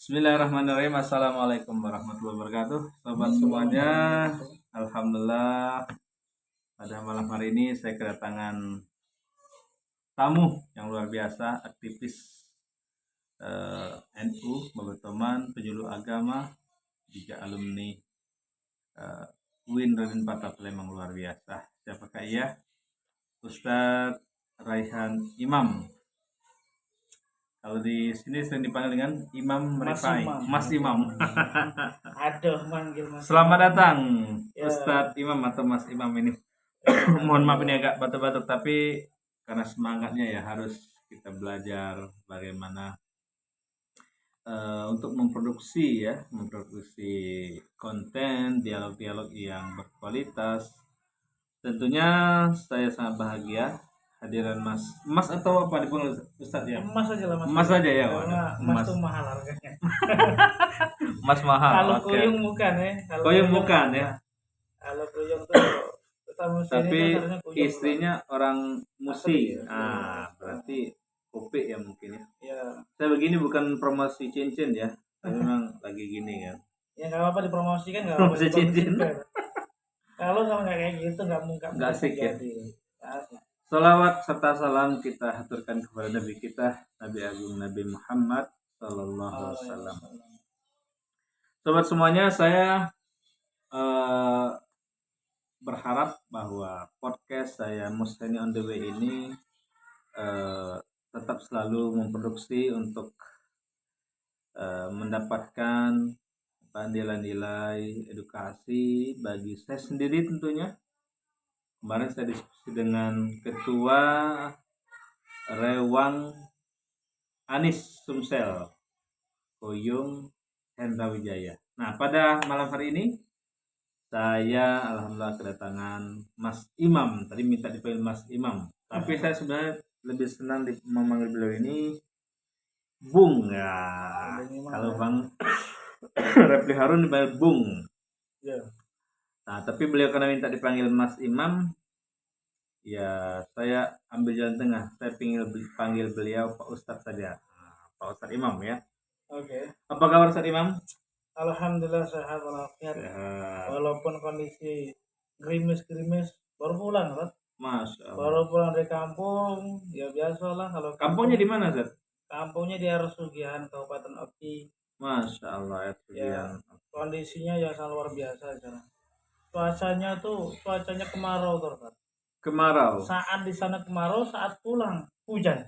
Bismillahirrahmanirrahim. Assalamualaikum warahmatullahi wabarakatuh. Sobat semuanya, alhamdulillah pada malam hari ini saya kedatangan tamu yang luar biasa, aktivis NU, Babatoman, penyuluh agama, juga alumni UIN Raden Patah Palembang, luar biasa. Siapakah ia? Ustadz Raihan Imam. Kalau di sini sering dipanggil dengan Imam Rifai, Mas Imam. Aduh, manggil Mas. Selamat datang, ya. Ustadz Imam atau Mas Imam ini. Mohon maaf ini agak batuk-batuk, tapi karena semangatnya ya harus kita belajar bagaimana untuk memproduksi konten, dialog-dialog yang berkualitas. Tentunya saya sangat bahagia hadiran Mas atau apa dipanggil Ustadz ya? Mas aja lah, Mas aja ya. Mas tuh mahal harganya. Mas mahal. Kalau Kuyung bukan ya. Kuyung bukan ya. Kalau Kuyung tuh tapi istrinya orang Musi. Berarti kopi ya mungkin ya. Iya. Saya begini bukan promosi cincin ya. Memang lagi gini kan. Ya nggak apa-apa dipromosikan, nggak apa-apa. Promosi cincin. Kalau nggak kayak gitu nggak asik ya. Salawat serta salam kita haturkan kepada Nabi kita, Nabi Agung Nabi Muhammad Sallallahu Alaihi Wasallam. Sobat semuanya, saya berharap bahwa podcast saya Mustani on the way ini tetap selalu memproduksi untuk mendapatkan nilai-nilai edukasi bagi saya sendiri tentunya. Kemarin saya diskusi dengan Ketua Rewang Anis Sumsel, Kuyung Hendra Wijaya. Nah, pada malam hari ini saya alhamdulillah kedatangan Mas Imam. Tadi minta dipanggil Mas Imam, tapi saya sebenarnya lebih senang memanggil beliau ini Bung ya. Kalau Bang Refli Harun dipanggil Bung. Ya. Nah, tapi beliau karena minta dipanggil Mas Imam, ya saya ambil jalan tengah. Saya panggil beliau Pak Ustadz saja. Pak Ustadz Imam ya. Oke. Apa kabar Ustadz Imam? Alhamdulillah sehat walafiat. Walaupun kondisi gerimis-gerimis, baru pulang kan? Masya Allah. Baru pulang dari kampung, ya biasalah kalau. Kampungnya di mana, Zat? Kampungnya di Arsugian, Kabupaten Oki. Masya Allah, ya. Kondisinya ya sangat luar biasa sana. Cuacanya kemarau terus. Kemarau. Saat di sana kemarau, saat pulang hujan.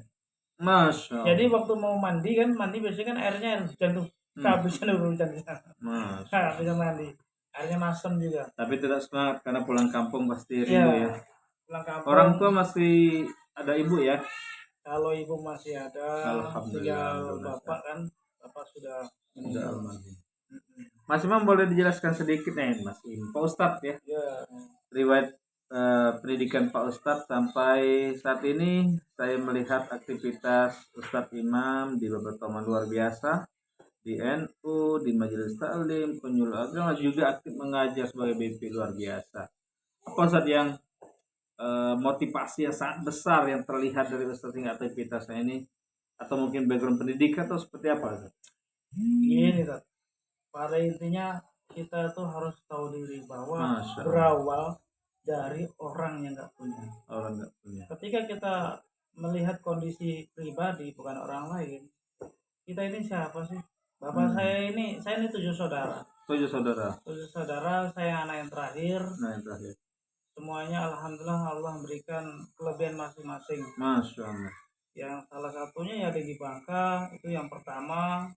Masya Allah. Jadi waktu mau mandi biasanya kan airnya air hujan tuh. Kehabisan hujan di sana. Masya Allah. Mandi. Airnya masam juga. Tapi tidak semangat karena pulang kampung pasti rindu ya. Pulang kampung. Orang tua masih ada ibu ya? Kalau ibu masih ada, tinggal bapak kan. Bapak sudah meninggal. Mas Imam boleh dijelaskan sedikit nih Mas Imam, Pak Ustadz ya? Riwayat pendidikan Pak Ustadz sampai saat ini saya melihat aktivitas Ustadz Imam di Babatoman luar biasa, di NU, di Majelis Taklim, penyuluh agama, juga aktif mengajar sebagai BP luar biasa. Apa Ustadz yang motivasi yang sangat besar yang terlihat dari Ustadz hingga aktivitasnya ini, atau mungkin background pendidikan atau seperti apa Ustadz? Gini Ustadz. Pada intinya kita tuh harus tahu diri bahwa berawal dari orang yang nggak punya. Ketika kita melihat kondisi pribadi bukan orang lain, kita ini siapa sih? Bapak saya ini 7 saudara. 7 saudara, saya anak yang terakhir. Semuanya alhamdulillah Allah memberikan kelebihan masing-masing. Masya Allah. Yang salah satunya ya di Bangka, itu yang pertama.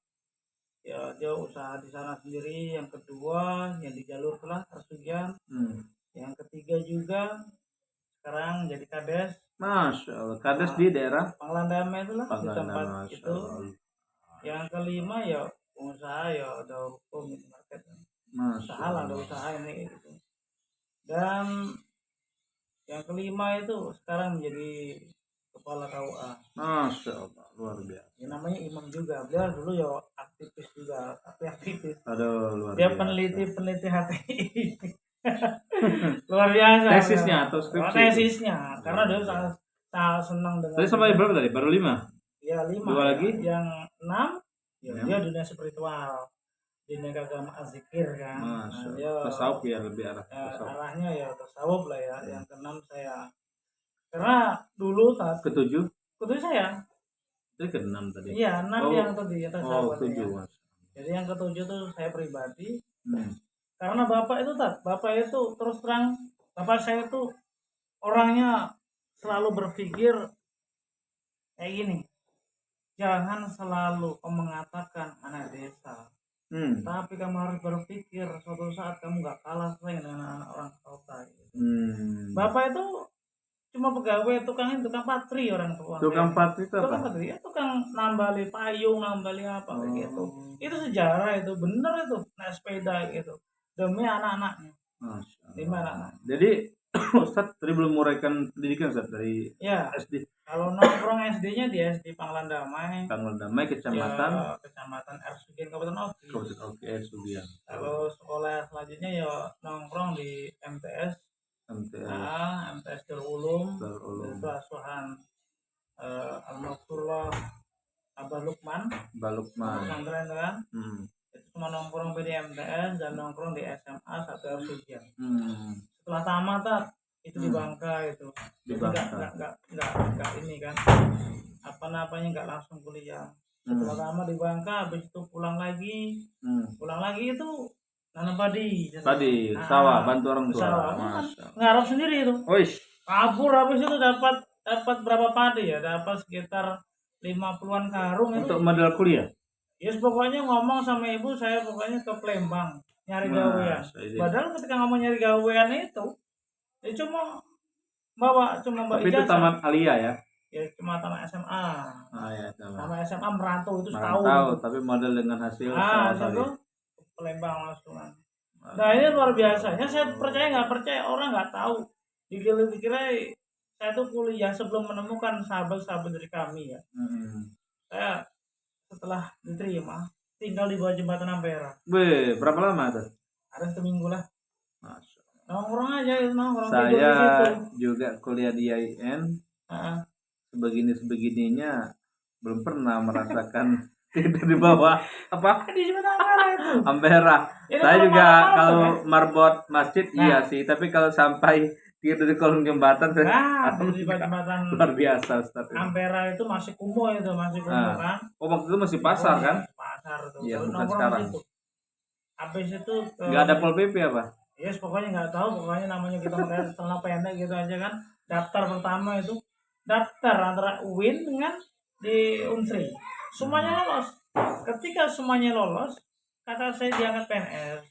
Ya dia usaha di sana sendiri. Yang kedua yang di jalur telah Arsugian. Yang ketiga juga sekarang jadi kades. Masya Allah. Kades di daerah Panglandame itulah di tempat itu. Yang kelima ya pengusaha ya ada hukum market. Usaha lah, ada usaha ini gitu. Dan yang kelima itu sekarang menjadi kepala KUA. Masya Allah, luar biasa. Ya, namanya Imam juga. Dia dulu ya aktivis juga, tapi aktivis. Aduh, luar dia biasa. peneliti HTI. Luar biasa. Tesisnya atau skripsi? Tesisnya, karena dia sangat senang dengan. Tadi sampai berapa tadi? Baru 5? Ya 5. 2 lagi? Yang 6, ya dia dia dunia spiritual, dunia keagamaan zikir kan. Tasawuf ya, lebih arahnya ya tasawuf lah ya. Yang keenam saya, karena dulu ketujuh saya. Itu keenam tadi. Iya, 6 yang tadi ya tasawuf. 7. Jadi yang ketujuh tuh saya pribadi. Karena bapak itu terus terang, bapak saya tuh orangnya selalu berpikir kayak gini, jangan selalu mengatakan anak desa, tapi kamu harus berpikir suatu saat kamu gak kalah dengan anak orang kota gitu. Bapak itu cuma pegawai tukang patri, orang tua tukang patri itu apa? Tukang nambali payung, nambali apa gitu. Itu sejarah, itu bener, itu naik sepeda gitu demi anak-anaknya. Jadi Ustadz tadi belum menguraikan pendidikan Ustadz dari SD. Kalau nongkrong SD-nya di SD Panglan Damai, kecamatan Ersugian, Kabupaten Oki, Ersugian. Kalau sekolah selanjutnya ya nongkrong di MTS Darul Ulum, itu asuhan Al-Maghfurullah Abah Lukman pesantren kan. Itu cuma nongkrong di MTS dan nongkrong di SMA satu Ersugian. Setelah tamat itu di Bangka itu. Enggak ini kan. Enggak langsung kuliah. Setelah tamat di Bangka, habis itu pulang lagi itu nanam padi, sawah, bantu orang tua. Ngarap sendiri itu. Kabur, habis itu dapat berapa padi ya? Dapat sekitar 50-an karung itu. Untuk modal kuliah? Yes, pokoknya ngomong sama ibu saya, pokoknya ke Palembang nyari gawean. Padahal ketika ngomong nyari gawean itu, ya cuma bawa ijazah. Tapi itu tamat Alia ya? Ya cuma tamat SMA. Tamat SMA merantau itu setahun. Tapi modal dengan hasil itu Palembang langsung. Nah ini luar biasanya, saya percaya nggak percaya, orang nggak tahu. Dikira saya tuh kuliah sebelum menemukan sahabat-sahabat dari kami ya. Saya setelah diterima tinggal di bawah jembatan Ampera. Berapa lama tuh? Ada 1 minggu lah. Nongkrong aja itu, nongkrong. Saya juga kuliah di IAIN. Sebegininya belum pernah merasakan tidur di bawah di jembatan Ampera itu. Ampera. Saya juga kalau marbot masjid iya sih, tapi kalau sampai tidur di kolong jembatan di jembatan luar biasa Ustaz. Ampera itu masih kumuh kan. Waktu itu masih pasar kan? Pasar tuh. Iya, bukan sekarang. Habis itu nggak ada Pol PP apa? Yes, pokoknya nggak tahu, pokoknya namanya kita pakai celana pendek gitu aja kan. Daftar pertama itu antara UIN dengan di Unsri. Semuanya lolos. Ketika semuanya lolos, kata saya diangkat PNS.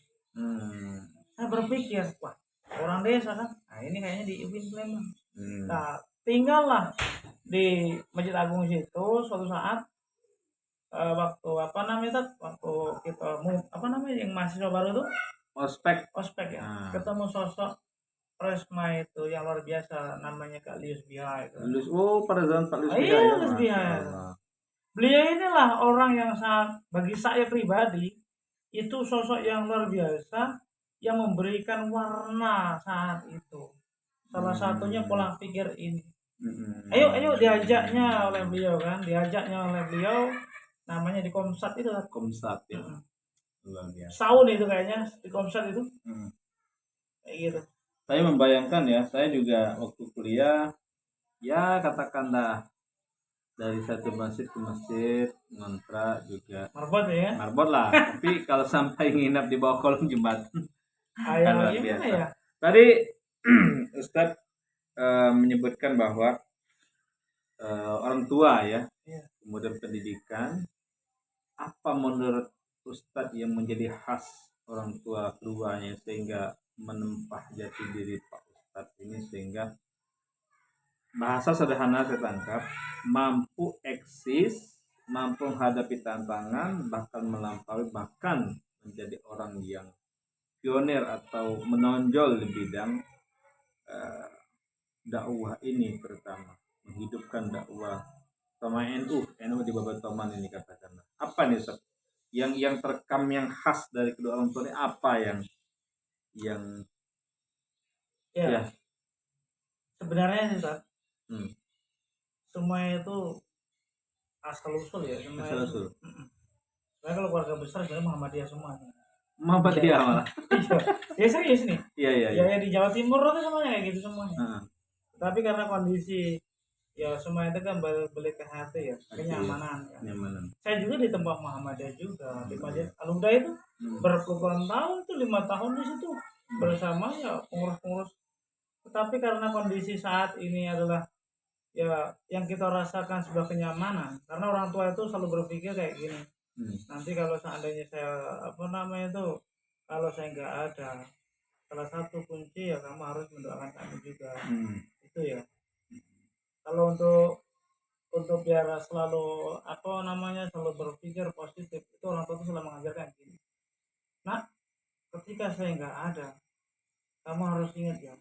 Saya berpikir, wah, orang desa kan, nah ini kayaknya di UIN Palembang. Nah, tinggallah di Masjid Agung situ suatu saat waktu kita yang mahasiswa baru tuh ospek ya. Ketemu sosok Presma itu yang luar biasa, namanya Kak Lius Biha itu. Pada zaman Pak Lius Biha. Iya, Lius Biha. Beliau inilah orang yang bagi saya pribadi itu sosok yang luar biasa yang memberikan warna saat itu. Salah satunya pola pikir ini. Ayo diajaknya oleh beliau namanya di Komsat itu. Komsat ya. Saun itu kayaknya di Komsat itu. Kayak gitu. Saya membayangkan ya, saya juga waktu kuliah ya katakanlah dari satu masjid ke masjid, ngontrak juga marbot lah. Tapi kalau sampai nginap di bawah kolong jembatan kan luar biasa ya? Tadi Ustadz menyebutkan bahwa orang tua ya, kemudian pendidikan, apa menurut Ustadz yang menjadi khas orang tua keduanya sehingga menempah jati diri Pak Ustadz ini, sehingga bahasa sederhana saya tangkap, mampu eksis, mampu menghadapi tantangan, bahkan melampaui, bahkan menjadi orang yang pionir atau menonjol di bidang dakwah ini, terutama menghidupkan dakwah sama NU di Babat Toman ini katakanlah. Apa nih Ustaz? Yang terekam yang khas dari kedua orang tua ini apa yang sebenarnya sih Ustaz, semua itu asal usul ya, Karena kalau keluarga besar sebenarnya Muhammadiyah semuanya. Muhammadiyah malah. Ya serius nih. Iya. Ya di Jawa Timur itu semuanya kayak gitu semuanya. Tapi karena kondisi ya semua itu kan balik ke hati ya, kenyamanan. Kenyamanan. Saya juga di tempat Muhammadiyah juga, di Masjid Al-Huda itu berpuluh-puluh tahun itu 5 tahun di situ bersama ya pengurus-pengurus. Tetapi karena kondisi saat ini adalah ya yang kita rasakan sebuah kenyamanan, karena orang tua itu selalu berpikir kayak gini. Nanti kalau seandainya saya kalau saya nggak ada, salah satu kunci ya kamu harus mendoakan kami juga. Itu ya. Kalau untuk biar selalu selalu berpikir positif, itu orang tua itu selalu mengajarkan gini. Nah, ketika saya nggak ada, kamu harus ingat ya,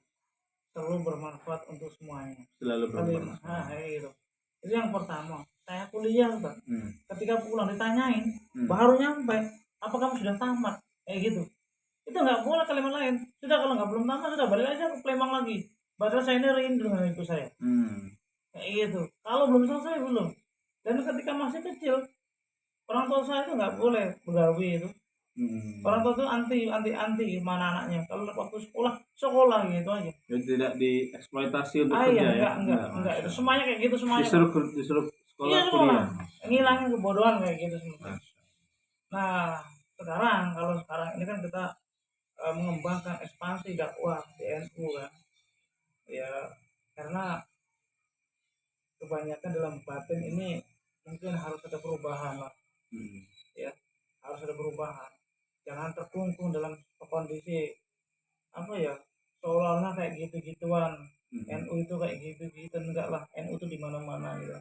selalu bermanfaat untuk semuanya. Selalu bermanfaat. Gitu. Itu yang pertama. Saya kuliah, Pak. Ketika pulang ditanyain, baru nyampe, apa kamu sudah tamat? Kayak gitu. Itu nggak boleh kalimat lain. Sudah, kalau nggak belum tamat, sudah balik aja ke Palembang lagi. Padahal saya ini rindu dengan ibu saya. Kayak gitu. Kalau belum selesai belum. Dan ketika masih kecil, orang tua saya itu nggak boleh begawi itu. Orang tua itu anti mana anaknya. Kalau waktu sekolah gitu aja. Jadi tidak dieksploitasi untuk kerja ya? Enggak. Itu semuanya kayak gitu semuanya. Disuruh sekolah kuliah. Ngilangin kebodohan kayak gitu semua. Nah, kalau sekarang ini kan kita mengembangkan ekspansi dakwah di NU kan. Ya, karena kebanyakan dalam batin ini mungkin harus ada perubahan lah. Ya, harus ada perubahan. Jangan terkungkung dalam kondisi seolah-olah kayak gitu-gituan. NU itu kayak gitu-gitu, enggak lah. NU itu di mana-mana gitu.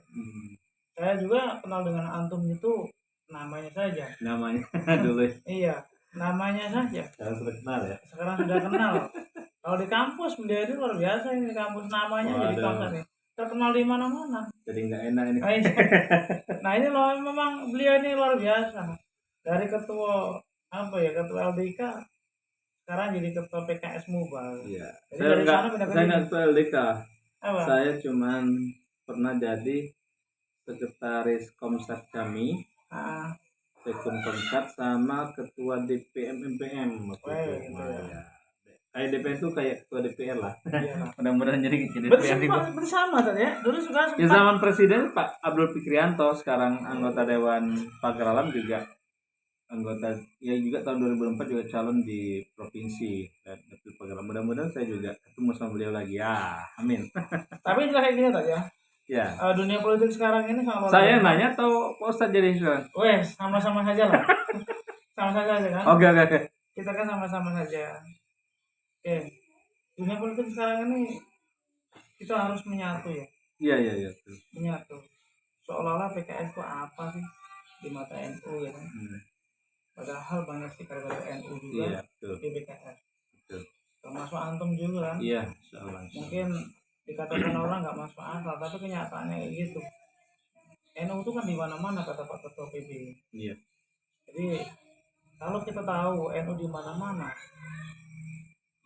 Saya juga kenal dengan antum itu namanya saja. Namanya dulu. Iya, namanya saja. Sekarang sudah kenal ya. Sekarang sudah kenal. Kalau di kampus beliau itu luar biasa ini di kampus namanya jadi kampus nih. Terkenal di mana-mana. Jadi nggak enak ini. Nah ini loh memang beliau ini luar biasa. Dari ketua LDK sekarang jadi ketua PKS Mubal. Iya. Saya nggak ketua LDK. Saya cuman pernah jadi sekretaris Komsat kami. Sekun Komsat sama ketua DPM MPM waktu itu. Kayak DPR itu kayak ketua DPR lah. Mudah-mudahan jadi DPR bersama tadi ya. Dulu suka di zaman Presiden Pak Abdul Fikrianto, sekarang anggota Dewan Pagar Alam juga anggota ya juga tahun 2004 juga calon di provinsi dan Pagar Alam. Mudah-mudahan saya juga ketemu sama beliau lagi ya. Amin. Tapi juga kayak gini tadi ya. Ya. Dunia politik sekarang ini sama. Saya nanya atau Pak Ustadz jadi sekarang? Wes, sama-sama saja lah. Sama-sama saja kan? Oke. Kita kan sama-sama saja. Oke. Dunia politik sekarang ini kita harus menyatu ya. Iya. Menyatu. Seolah-olah PKS itu apa sih di mata NU ya kan? Padahal banyak sih kader NU juga di PKS. Betul. Termasuk antum juga kan? Iya. Mungkin dikatakan orang nggak masuk akal, tapi kenyataannya kayak gitu. NU itu kan di mana-mana kata Pak Ketua PB. Iya. Jadi kalau kita tahu NU di mana-mana,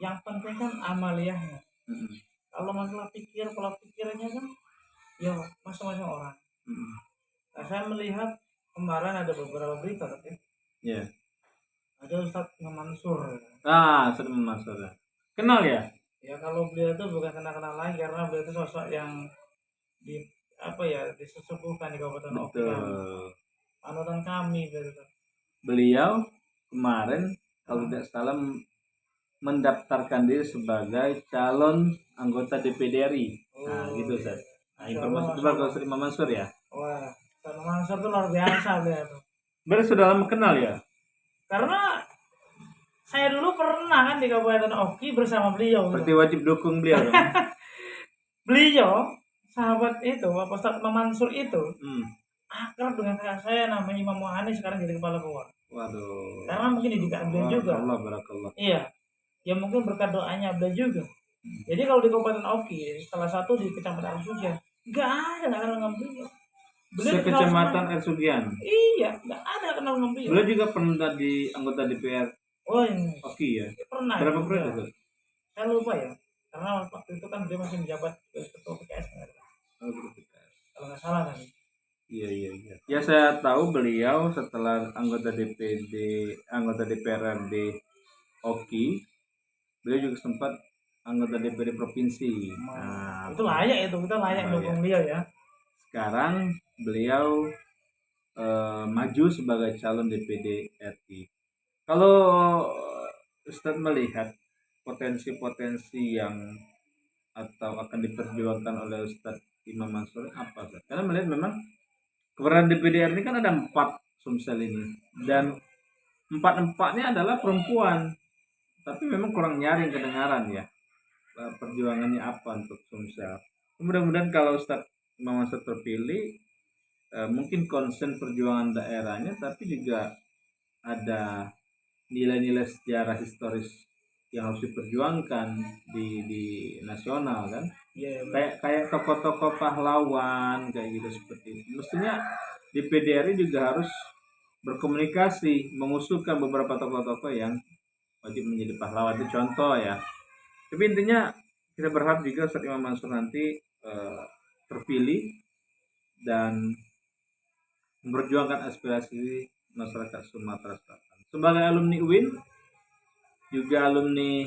yang penting kan amaliyahnya. Kalau masalah pola pikirnya kan, ya masing-masing orang. Nah, saya melihat kemarin ada beberapa berita tadi. Iya. Ada Ustadz Mansur. Ustadz Mansur. Kenal ya? Ya kalau beliau itu bukan kenal lagi karena beliau itu sosok yang disesepuhkan di Kabupaten Oki. Panutan kami gitu. Beliau kemarin kalau tidak salah mendaftarkan diri sebagai calon anggota DPD RI. Nah, gitu Ustaz. Nah, informasi itu baru Ustaz Imam Mansur ya. Wah, Ustaz Mansur itu luar biasa beliau tuh. Berarti sudah lama kenal ya? Karena saya dulu pernah kan di Kabupaten Oki bersama beliau. Berarti wajib dukung beliau dong. Beliau, sahabat itu, Ustaz Mansur itu, akrab dengan kakak saya namanya Imam Muhani sekarang jadi kepala keluar. Waduh. Karena mungkin didikan beliau juga. Allah barakallah. Iya. Ya mungkin berkat doanya beliau juga. Jadi kalau di Kabupaten Oki, salah satu di Kecamatan Arsugian, nggak kenal dengan beliau. Sekecamatan Ersugian. Iya, nggak ada kenal dengan beliau. Beliau juga pernah di anggota DPR. Oh ini. Oke ya. Pernah. Berapa periode? Saya lupa ya. Karena waktu itu kan dia masih menjabat ketua PKS kan. Oh, PKS. Kalau nggak salah tadi. Iya. Ya saya tahu beliau setelah anggota DPRD Oki, beliau juga sempat anggota DPD provinsi. Nah, itu layak kita dukung beliau ya. Sekarang beliau maju sebagai calon DPD RI. Kalau Ustadz melihat potensi-potensi yang atau akan diperjuangkan oleh Ustadz Imam Mansur apa? Karena melihat memang keberadaan DPD RI ini kan ada 4 Sumsel ini, dan 4-4-nya adalah perempuan, tapi memang kurang nyaring kedengaran ya perjuangannya apa untuk Sumsel. Mudah-mudahan kalau Ustadz Imam Mansur terpilih, mungkin konsen perjuangan daerahnya, tapi juga ada nilai-nilai sejarah historis yang harus diperjuangkan di nasional kan. Kayak tokoh-tokoh pahlawan kayak gitu, seperti itu. Mestinya di PDRI juga harus berkomunikasi, mengusulkan beberapa tokoh-tokoh yang wajib menjadi pahlawan, itu contoh ya. Tapi intinya kita berharap juga Ustadz Imam Mansur nanti terpilih dan memperjuangkan aspirasi masyarakat Sumatera Selatan. Sebagai alumni UIN, juga alumni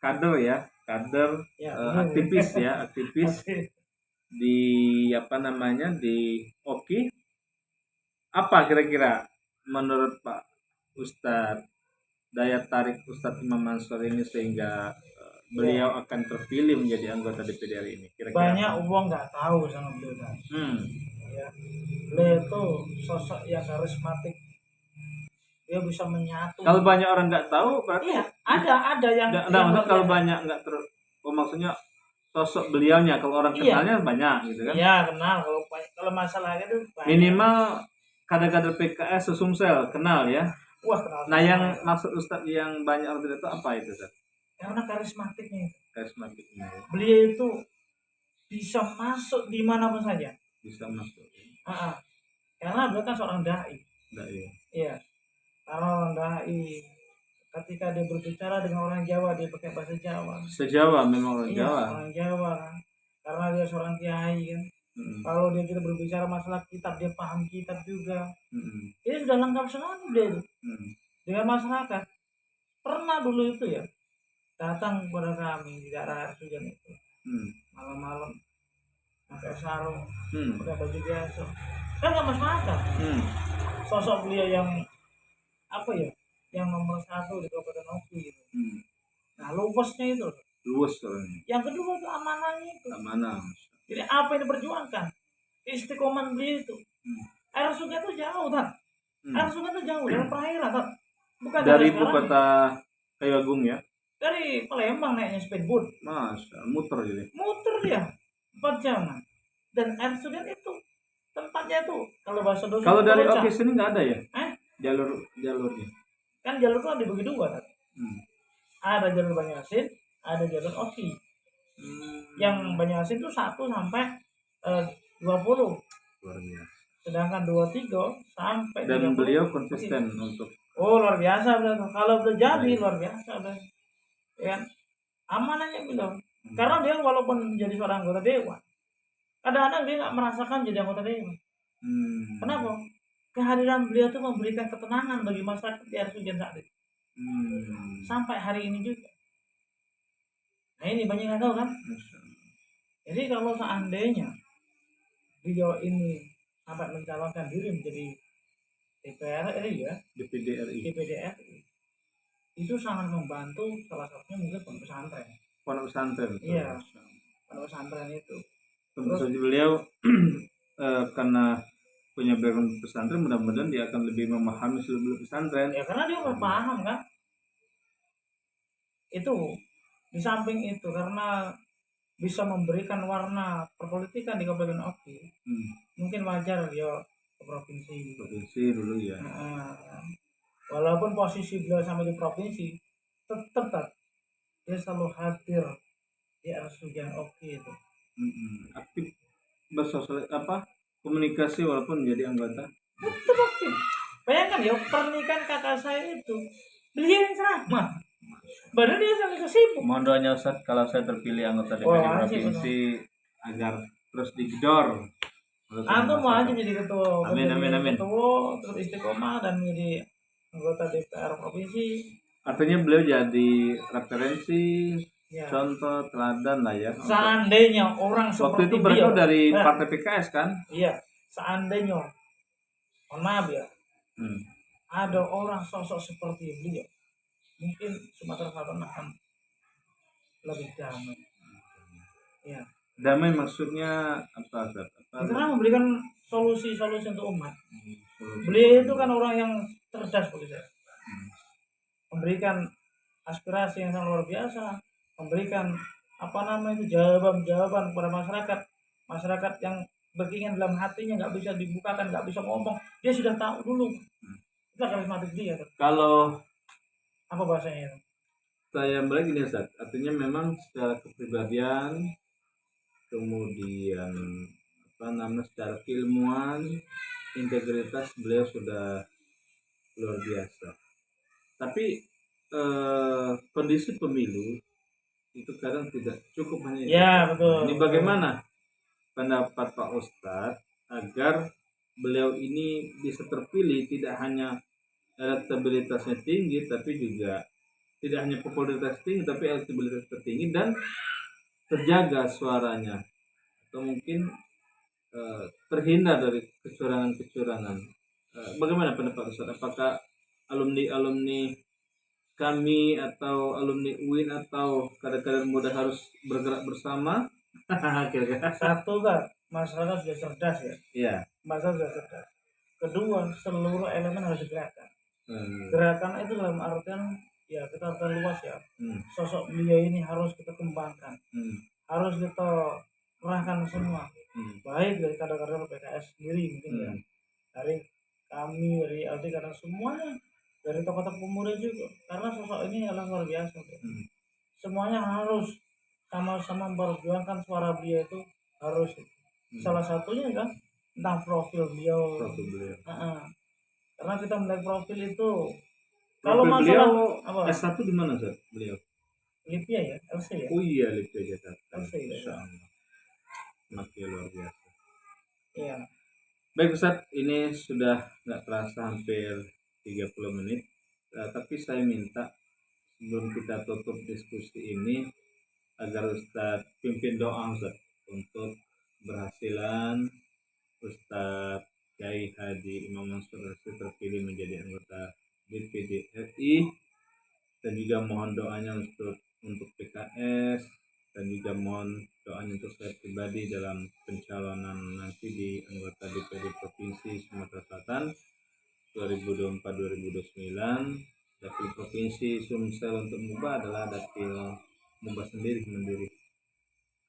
kader ya, aktivis di di Oki. Apa kira-kira menurut Pak Ustadz daya tarik Ustadz Imam Mansur ini sehingga beliau akan terpilih menjadi anggota DPD RI ini? Kira-kira banyak uang nggak tahu sama beliau kan. Ya, beliau itu sosok yang karismatik, dia bisa menyatu. Kalau banyak orang nggak tahu berarti ada yang maksud kalau banyak nggak maksudnya sosok beliaunya, kalau orang kenalnya banyak gitu kan. Iya, kenal. Kalau masalah itu banyak. Minimal kader-kader PKS Sumsel kenal ya. Wah, kenal. Nah, yang maksud Ustadz yang banyak orang tidak tahu apa itu, Ustadz? Karena karismatiknya. Beliau itu bisa masuk di mana pun saja. Bisa masuk. Karena beliau kan seorang dai. Iya. Karena orang dai, ketika dia berbicara dengan orang Jawa, dia pakai bahasa Jawa. Sejawa memang orang Jawa. Orang Jawa kan. Karena dia seorang kiai kan. Kalau dia kita berbicara masalah kitab, dia paham kitab juga. Ini sudah lengkap sekali dia itu. Dengan masyarakat. Pernah dulu itu ya, datang kepada kami di daerah Sujan itu. Malam-malam pakai sarung, pakai baju biasa. Kan nggak masyarakat. Sosok beliau yang yang nomor 1 di Kabupaten Oki gitu. Nah, luwesnya itu. Luwes soalnya. Yang kedua itu amanahnya itu. Amanah. Jadi apa yang diperjuangkan? Istiqomah beliau itu. Air sungai itu jauh, kan? Air sungai itu jauh dari perairan, kan? Bukan dari ibu kota Kayu Agung ya? Dari Palembang naiknya speedboat. Muter jadi. Muter dia 4 jam. Dan air sungai itu tempatnya itu kalau bahasa dosen. Kalau dari Oki sini nggak ada ya? Jalurnya. Kan jalur itu dibagi 2 kan? Ada jalur Banjarmasin, ada jalur Oki. Yang Banjarmasin itu 1 sampai 20. Luar biasa. Sedangkan 23 sampai dan 30. Beliau konsisten untuk luar biasa beliau. Kalau udah jadi luar biasa beliau. Ya, amanahnya beliau. Karena dia walaupun menjadi seorang anggota dewan, kadang-kadang dia nggak merasakan jadi anggota dewan. Kenapa? Kehadiran beliau itu memberikan ketenangan bagi masyarakat di Arsujan saat itu. Sampai hari ini juga. Nah, ini banyak yang tahu kan? Jadi kalau seandainya beliau ini sampai mencalonkan diri menjadi DPR RI ya, DPD RI, itu sangat membantu, salah satunya mungkin pondok pesantren. Iya, pondok pesantren itu. Terus beliau karena punya background pesantren, mudah-mudahan dia akan lebih memahami seluruh pesantren. Ya karena dia paham kan. Itu di samping itu karena bisa memberikan warna perpolitikan di Kabupaten Oki. Mungkin wajar dia ke provinsi dulu ya. Walaupun posisi beliau sampai di provinsi, tetap dia selalu hadir di Arsujan Oki itu. Aktif bersosial komunikasi walaupun menjadi anggota. Betul aktif. Bayangkan ya, pernikahan kakak saya itu beliau yang ceramah. Baru dia sangat sibuk. Mohon doanya Ustadz kalau saya terpilih anggota DPD provinsi agar terus digedor Antum mau aja jadi ketua. Amin. Ketua terus istiqomah dan menjadi anggota DPR provinsi. Artinya beliau jadi referensi, contoh teladan lah ya. Seandainya orang waktu seperti itu beliau dari nah, partai PKS kan? Iya, seandainya, mohon maaf ya, ada orang sosok seperti beliau, mungkin Sumatera Selatan akan lebih damai. Ya. Damai maksudnya apa? Karena memberikan solusi-solusi untuk umat. Beliau itu kan orang yang cerdas bagi saya. Memberikan aspirasi yang sangat luar biasa, memberikan jawaban-jawaban kepada masyarakat yang berkeinginan dalam hatinya nggak bisa dibukakan, nggak bisa ngomong, dia sudah tahu dulu. Itu karismatik dia. Kalau apa bahasanya itu? Saya melihat gini Ustaz, artinya memang secara kepribadian, kemudian secara keilmuan, integritas beliau sudah luar biasa. Tapi kondisi pemilu itu kadang tidak cukup hanya itu. Ya, betul. Ini bagaimana pendapat Pak Ustadz agar beliau ini bisa terpilih, tidak hanya elektabilitasnya tinggi, tapi juga tidak hanya popularitas tinggi, tapi elektabilitas tertinggi dan terjaga suaranya, atau mungkin terhindar dari kecurangan-kecurangan. Bagaimana pendapat Ustaz? Apakah alumni kami atau alumni UIN atau kader-kader muda harus bergerak bersama? Satu kan, masyarakat sudah cerdas ya. Iya. Masyarakat sudah cerdas. Kedua, seluruh elemen harus digerakkan. Gerakan itu dalam artian ya kita harus luas ya. Sosok beliau ini harus kita kembangkan. Harus kita kerahkan semua. Baik dari kader-kader PKS sendiri mungkin ya. Dari kami, dari LT, karena semuanya, dari tokoh-tokoh pemuda juga, karena sosok ini adalah luar biasa. Semuanya harus sama-sama memperjuangkan suara beliau itu harus. Salah satunya kan tentang profil beliau. Karena kita melihat profil itu, kalau masalah beliau S1 di mana Ustaz? Beliau Lipia ya, LC ya. Oh iya, Lipia Jakarta. LC ya. Makin luar biasa. Iya. Baik Ustaz, ini sudah nggak terasa hampir 30 menit. Tapi saya minta sebelum kita tutup diskusi ini agar Ustaz pimpin doa Ustaz untuk berhasilan Ustaz Kiai Haji Imam Mansur terpilih menjadi anggota DPD RI, dan juga mohon doanya untuk PKS, dan juga mohon doanya untuk saya pribadi dalam pencalonan nanti di anggota DPD Provinsi Sumatera Selatan 2024-2029. Dapil Provinsi Sumsel untuk Muba adalah dapil Muba mandiri.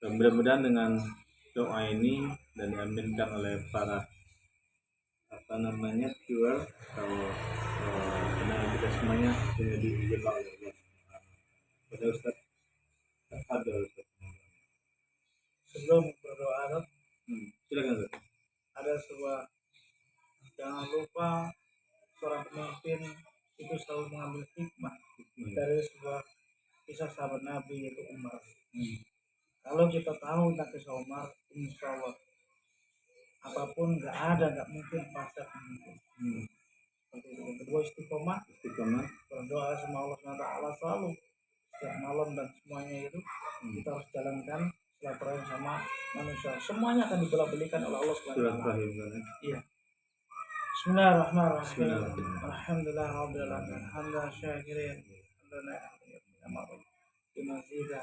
Mudah-mudahan dengan doa ini dan diaminkan oleh para viewer atau pendengar kita semuanya sudah dijebak oleh pada Ustaz. Ada Ustaz. Sebelum berdoa, silakan Ustaz. Ada sebuah, jangan lupa seorang pemimpin itu selalu mengambil hikmah dari sebuah kisah sahabat Nabi, yaitu Umar. Kalau kita tahu tentang kisah Umar, insya Allah apapun nggak mungkin pasti akan mungkin. Seperti itu. Yang kedua, istiqomah, berdoa sama Allah SWT selalu setiap malam, dan semuanya itu kita harus jalankan silaturahim sama manusia. Semuanya akan dibolak-balikan oleh Allah SWT. Iya. Bismillahirrahmanirrahim. Alhamdulillah rabbil alamin. Hamdan syakirin.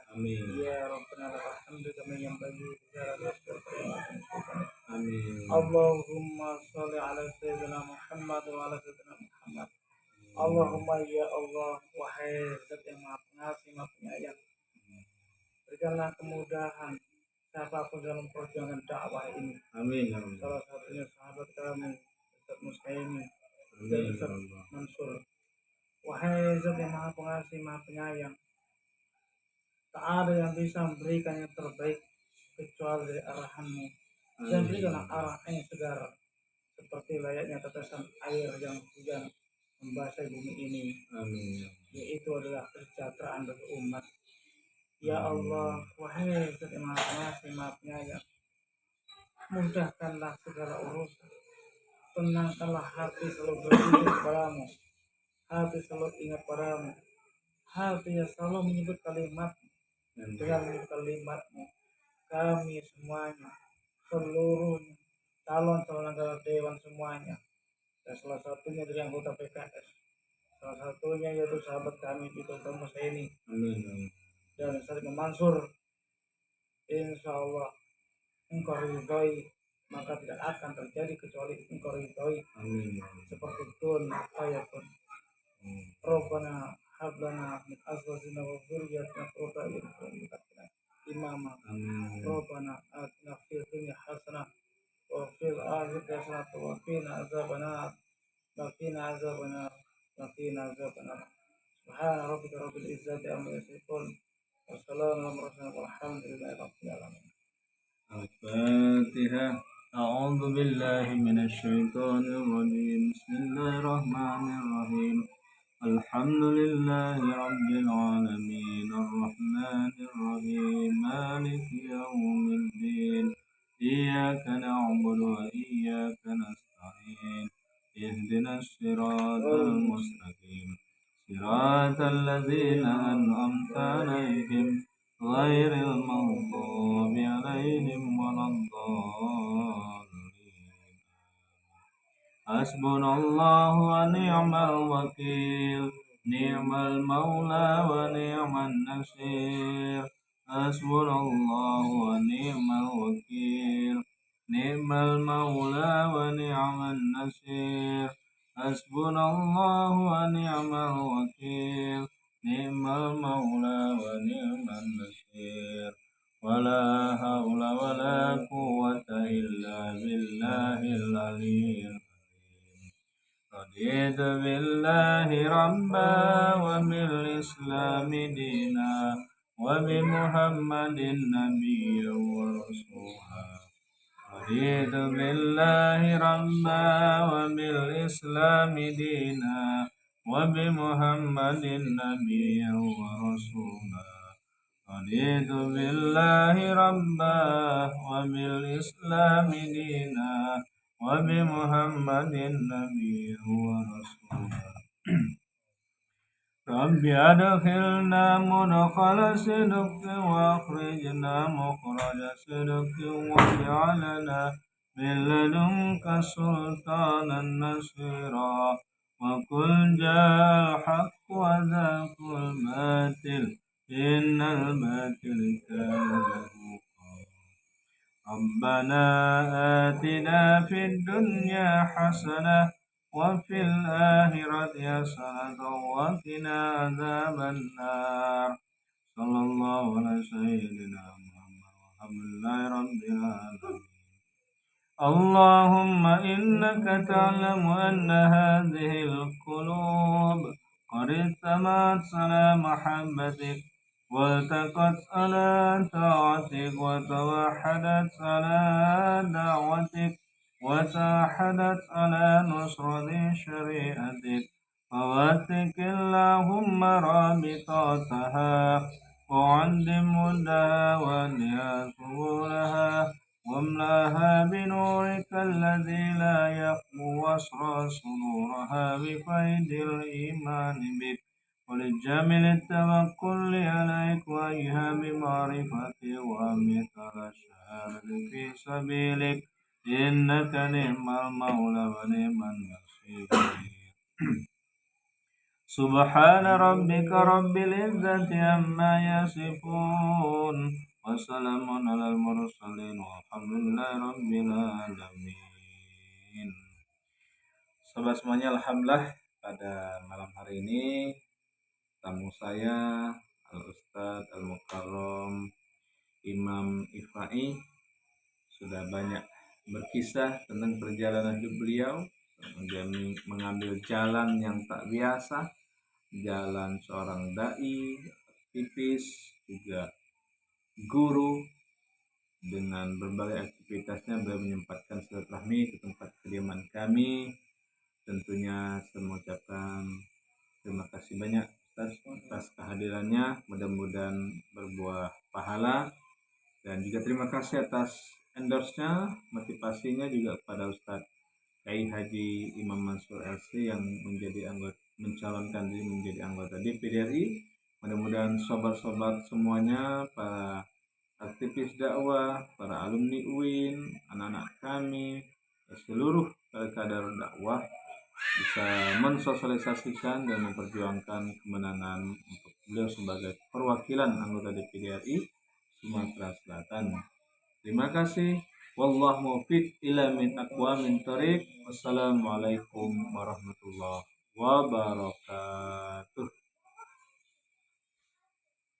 Amin. Ya Rabbana lakal hamdu kama yanbaghi li jalali wajhika. Amin. Allahumma shalli ala sayyidina Muhammad wa ala sayyidina Muhammad. Allahumma ya Allah, wahai Zat yang Maha Pengasih, Maha Penyayang, berikanlah kemudahan siapapun dalam perjuangan dakwah ini. Amin. Salah satunya sahabat kami Ustaz Muskaimi dan Ustaz Mansur. Wahai Zat yang Maha Pengasih, Maha Penyayang, tak ada yang bisa memberikan yang terbaik kecuali dari arahan-Mu. Dan berikanlah arah yang segar seperti layaknya tetesan air yang hujan membasahi bumi ini. Amin. Yaitu adalah kesejahteraan bagi umat. Ya Allah, wahai Zat yang Maha Pengasih, Maha Penyayang, mudahkanlah segala urusan, tenangkanlah hati selalu berdiri kepadamu, hati selalu ingat padamu, hati yang selalu menyebut kalimat dengan kalimatmu. Kami semuanya, seluruhnya, calon-calon anggota dewan semuanya, dan salah satunya dari anggota PKS, salah satunya yaitu sahabat kami di Dr. Musaini dan Ustaz Mansur, insya Allah engkau ridhoi, maka tidak akan terjadi kecuali engkau ridhoi. Seperti kun fayakun. Rabbana hab lana min azwajina wa dhurriyyatina qurrata a'yun imama. Rabbana atina fid dunya hasanah wa fil akhirati hasanah wa qina azabannar. Subhana rabbika rabbil izzati amma yasifun. Wassalamu ala mursalin walhamdulillahi rabbil alamin. Al-Fatihah. A'udzu billahi minasyaitonir rajim. Bismillahirrahmanirrahim. Alhamdulillahi rabbil alamin. Arrahmanir rahim. Maliki yaumiddin. Iyyaka na'budu wa iyyaka nasta'in. Ihdinas siratal mustaqim. Siratal ladzina an'amta 'alaihim ghairil maghdubi 'alaihim waladdallin. Hasbunallahu wa ni'mal wakil. Ni'mal maula wa ni'man nasir. Hasbunallahu wa ni'mal wakil. Ni'mal maula wa ni'man nasir. Hasbunallahu wa ni'mal wakil. Ni'mal maula wa ni'man nasir. Wala haula wala quwwata illa billahil aliyyil azim. Raditu billahi rabba wa bil islami dina wa bi Muhammadin nabiyyan wa rasula. Raditu billahi rabba wa bil islami dina wa bi Muhammadin nabiyyan wa rasula. Raditu billahi rabba wa bil islami dina wa bi Muhammadin nabiyyan wa rasula. Rabbi adkhilna mudkhala sidqin wa akhrijna mukhraja sidqin waj'alna min ladunka sultanan nasira. Wa qul ja'al haqqu wa zahaqal batil innal batila kana zahuqa. Rabbana atina fid dunya hasanah wa fil akhirati hasanatan wa qina adzabannar. Sallallahu ala sayyidina Muhammad walhamdulillahi rabbil alamin. Allahumma innaka ta'lamu anna hadhil qulub qad istamat ala mahabbatik والتقت على طاعتك وتوحدت على دعوتك وتوحدت على نصرة شريعتك فوثق اللهم رابطاتها وعلم مدها وانها سبلها واملاها بنورك الذي لا يخبو واسرى صدورها بفيض الإيمان بك ولجميل التوكل عليك وإيهاب معرفتي ومثل الشهادة في سبيلك إنك نعم المولى ونعم النصير. سبحان ربك رب العزة عما يصفون وسلام على المرسلين والحمد لله رب العالمين. Sobat semuanya, alhamdulillah pada malam hari ini tamu saya Al-Ustadz Al-Mukarram Imam Ifai sudah banyak berkisah tentang perjalanan hidup beliau. Dia mengambil jalan yang tak biasa, jalan seorang dai, aktivis, juga guru. Dengan berbagai aktivitasnya beliau menyempatkan silaturahmi ke tempat kediaman kami. Tentunya saya mengucapkan terima kasih banyak atas kehadirannya, mudah-mudahan berbuah pahala, dan juga terima kasih atas endorse-nya, motivasinya juga kepada Ustadz Kiai Haji Imam Mansur LC yang mencalonkan diri menjadi anggota DPD RI. Mudah-mudahan sobat-sobat semuanya, para aktivis dakwah, para alumni UIN, anak-anak kami, seluruh kadar dakwah bisa mensosialisasikan dan memperjuangkan kemenangan untuk beliau sebagai perwakilan anggota DPD RI Sumatera Selatan. Terima kasih. Wallahu muwaffiq ila min aqwamit thoriq. Wassalamualaikum warahmatullahi wabarakatuh.